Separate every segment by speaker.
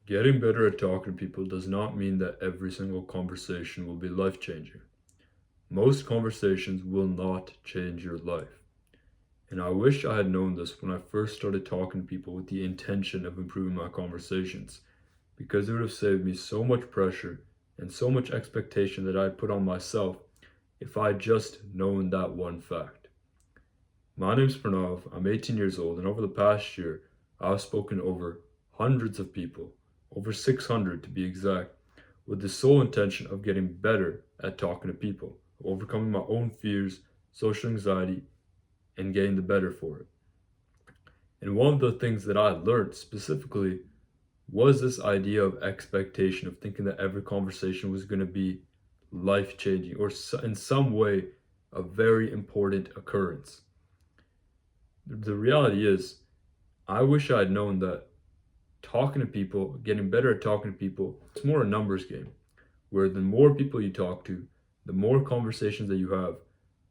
Speaker 1: Getting better at talking to people does not mean that every single conversation will be life changing. Most conversations will not change your life. And I wish I had known this when I first started talking to people with the intention of improving my conversations, because it would have saved me so much pressure and so much expectation that I had put on myself if I had just known that one fact. My name's Pranav, I'm 18 years old, and over the past year, I've spoken to over hundreds of people, over 600 to be exact, with the sole intention of getting better at talking to people, overcoming my own fears, social anxiety, and getting the better for it. And one of the things that I learned specifically was this idea of expectation, of thinking that every conversation was going to be life changing or in some way a very important occurrence. The reality is, I wish I had known that talking to people, getting better at talking to people, it's more a numbers game, where the more people you talk to, the more conversations that you have,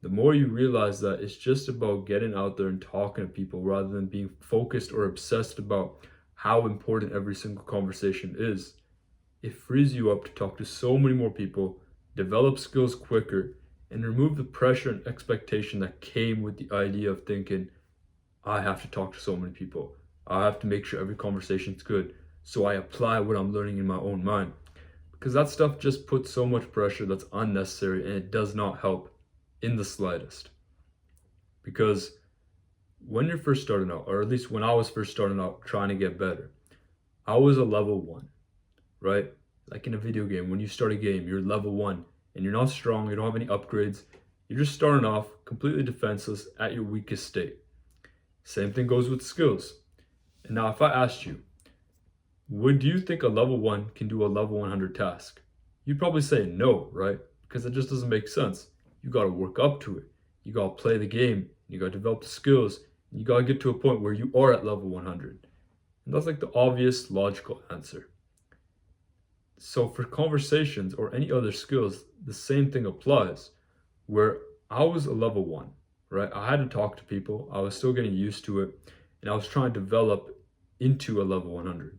Speaker 1: the more you realize that it's just about getting out there and talking to people rather than being focused or obsessed about how important every single conversation is. It frees you up to talk to so many more people, develop skills quicker, and remove the pressure and expectation that came with the idea of thinking, I have to talk to so many people. I have to make sure every conversation's good. So I apply what I'm learning in my own mind. Because that stuff just puts so much pressure that's unnecessary and it does not help in the slightest. Because when you're first starting out, or at least when I was first starting out trying to get better, I was a level one, right? Like in a video game, when you start a game, you're level one and you're not strong, you don't have any upgrades, you're just starting off completely defenseless at your weakest state. Same thing goes with skills. And now, if I asked you, would you think a level 1 can do a level 100 task? You'd probably say no, right? Because it just doesn't make sense. You got to work up to it. You got to play the game. You got to develop the skills. And you got to get to a point where you are at level 100. And that's like the obvious, logical answer. So, for conversations or any other skills, the same thing applies. Where I was a level 1, right? I had to talk to people. I was still getting used to it. And I was trying to develop into a level 100.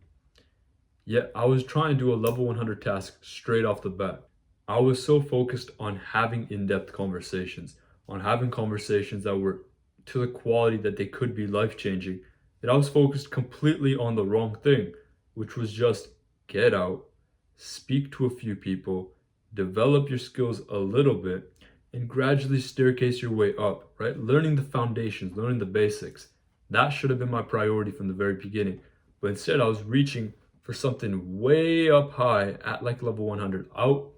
Speaker 1: Yet I was trying to do a level 100 task straight off the bat. I was so focused on having in-depth conversations, on having conversations that were to the quality that they could be life-changing, that I was focused completely on the wrong thing, which was just get out, speak to a few people, develop your skills a little bit, and gradually staircase your way up, right? Learning the foundations, learning the basics. That should have been my priority from the very beginning. But instead, I was reaching for something way up high at like level 100, out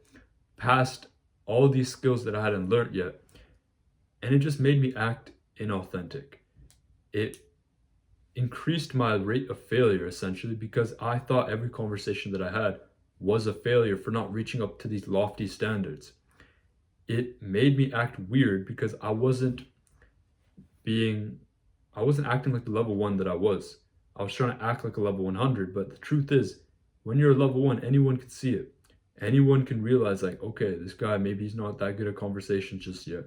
Speaker 1: past all these skills that I hadn't learned yet. And it just made me act inauthentic. It increased my rate of failure essentially because I thought every conversation that I had was a failure for not reaching up to these lofty standards. It made me act weird because I wasn't acting like the level 1 that I was. I was trying to act like a level 100, but the truth is, when you're a level 1, anyone can see it. Anyone can realize, like, okay, this guy, maybe he's not that good at conversation just yet.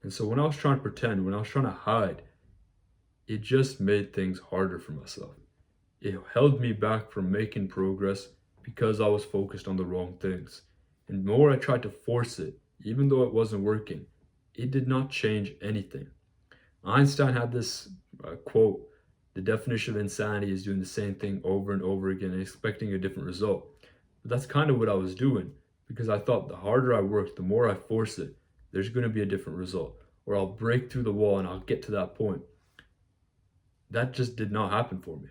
Speaker 1: And so when I was trying to pretend, when I was trying to hide, it just made things harder for myself. It held me back from making progress because I was focused on the wrong things. And the more I tried to force it, even though it wasn't working, it did not change anything. Einstein had this quote, the definition of insanity is doing the same thing over and over again and expecting a different result. But that's kind of what I was doing because I thought the harder I worked, the more I force it, there's going to be a different result. Or I'll break through the wall and I'll get to that point. That just did not happen for me.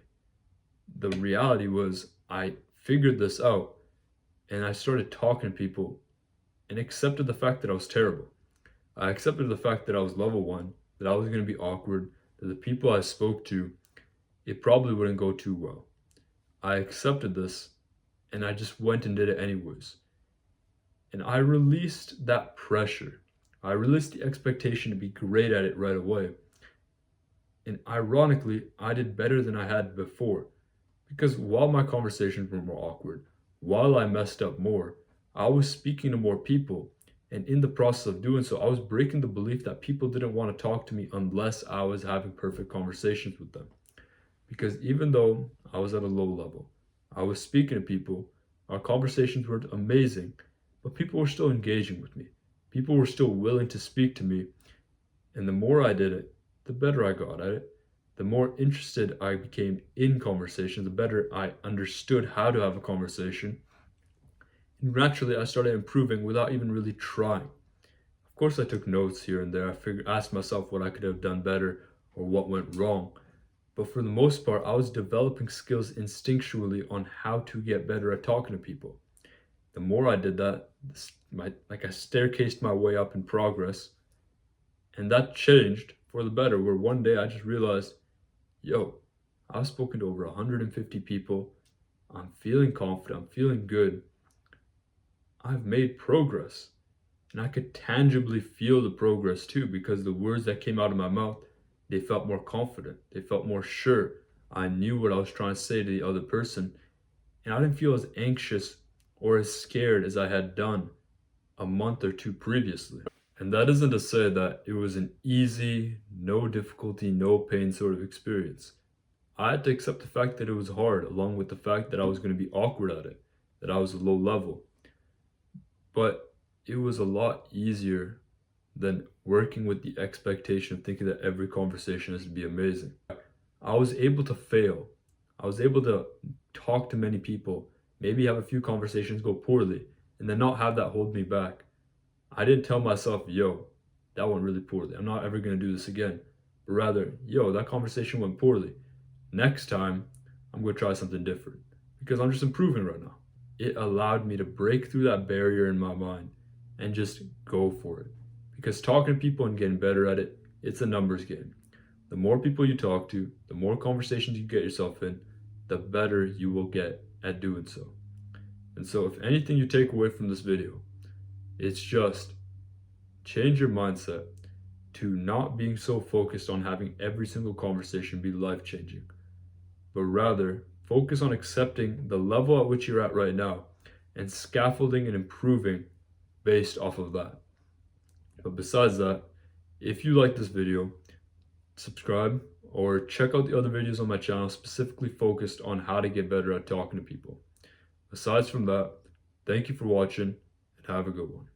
Speaker 1: The reality was I figured this out and I started talking to people and accepted the fact that I was terrible. I accepted the fact that I was level 1, that I was going to be awkward, that the people I spoke to, it probably wouldn't go too well. I accepted this and I just went and did it anyways. And I released that pressure. I released the expectation to be great at it right away. And ironically, I did better than I had before. Because while my conversations were more awkward, while I messed up more, I was speaking to more people. And in the process of doing so, I was breaking the belief that people didn't want to talk to me unless I was having perfect conversations with them. Because even though I was at a low level, I was speaking to people, our conversations were amazing, but people were still engaging with me. People were still willing to speak to me, and the more I did it, the better I got at it. The more interested I became in conversation, the better I understood how to have a conversation. And naturally, I started improving without even really trying. Of course, I took notes here and there. Asked myself what I could have done better or what went wrong. But for the most part, I was developing skills instinctually on how to get better at talking to people. The more I did that, I staircased my way up in progress. And that changed for the better, where one day I just realized, yo, I've spoken to over 150 people. I'm feeling confident. I'm feeling good. I've made progress. And I could tangibly feel the progress too, because the words that came out of my mouth, they felt more confident. They felt more sure. I knew what I was trying to say to the other person. And I didn't feel as anxious or as scared as I had done a month or two previously. And that isn't to say that it was an easy, no difficulty, no pain sort of experience. I had to accept the fact that it was hard, along with the fact that I was going to be awkward at it, that I was a low level. But it was a lot easier than working with the expectation of thinking that every conversation has to be amazing. I was able to fail. I was able to talk to many people, maybe have a few conversations go poorly, and then not have that hold me back. I didn't tell myself, yo, that went really poorly. I'm not ever going to do this again. But rather, yo, that conversation went poorly. Next time, I'm going to try something different because I'm just improving right now. It allowed me to break through that barrier in my mind and just go for it. Because talking to people and getting better at it, it's a numbers game. The more people you talk to, the more conversations you get yourself in, the better you will get at doing so. And so if anything you take away from this video, it's just change your mindset to not being so focused on having every single conversation be life-changing, but rather focus on accepting the level at which you're at right now and scaffolding and improving based off of that. But besides that, if you like this video, subscribe or check out the other videos on my channel specifically focused on how to get better at talking to people. Aside from that, thank you for watching and have a good one.